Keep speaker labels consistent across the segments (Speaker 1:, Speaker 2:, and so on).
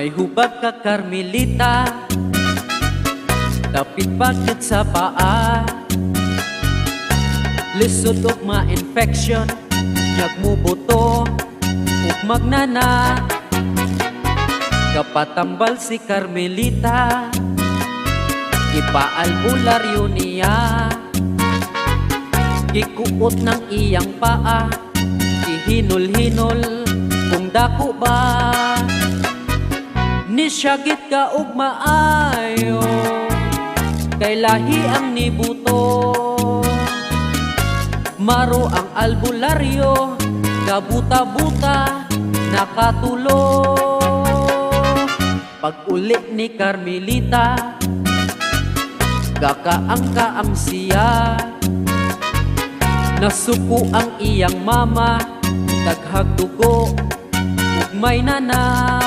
Speaker 1: May hubag ka Carmelita, dapit bakit sa paa. Lisod og ma-infection, yag mo buto ug magnana. Kapatambal si Carmelita, ipaalbularyo niya. Gikuot ng iyang paa, ihinol-hinol kung dako ba. Nisyagit ka ug maayo, kay lahi ang nibuto. Maro ang albularyo, kabuta-buta, nakatulo. Pag uli ni Carmelita, kakaang-kaang siya. Nasuko ang iyang mama, daghag dugo ug may nana.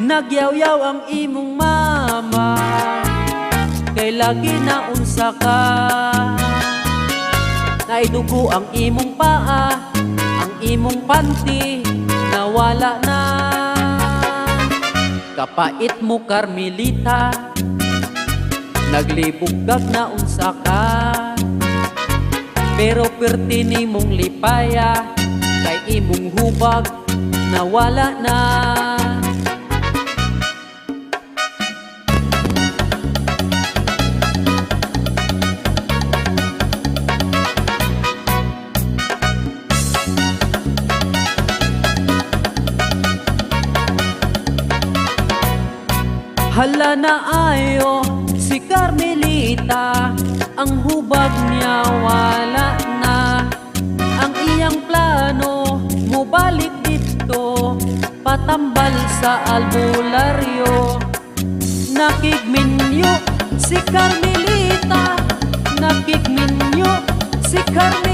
Speaker 1: Nagyaw-yaw ang imong mama, kay lagi na unsa ka. Naidugo ang imong paa, ang imong panty nawala na. Kapait mo Carmelita, naglibugag na unsa ka. Pero perti nimong lipaya, kay imong hubag nawala na. Hala na ayo si Carmelita, ang hubag niya wala na. Ang iyang plano, mubalik dito, patambal sa albularyo. Nakigminyo si Carmelita, nakigminyo si Carmelita.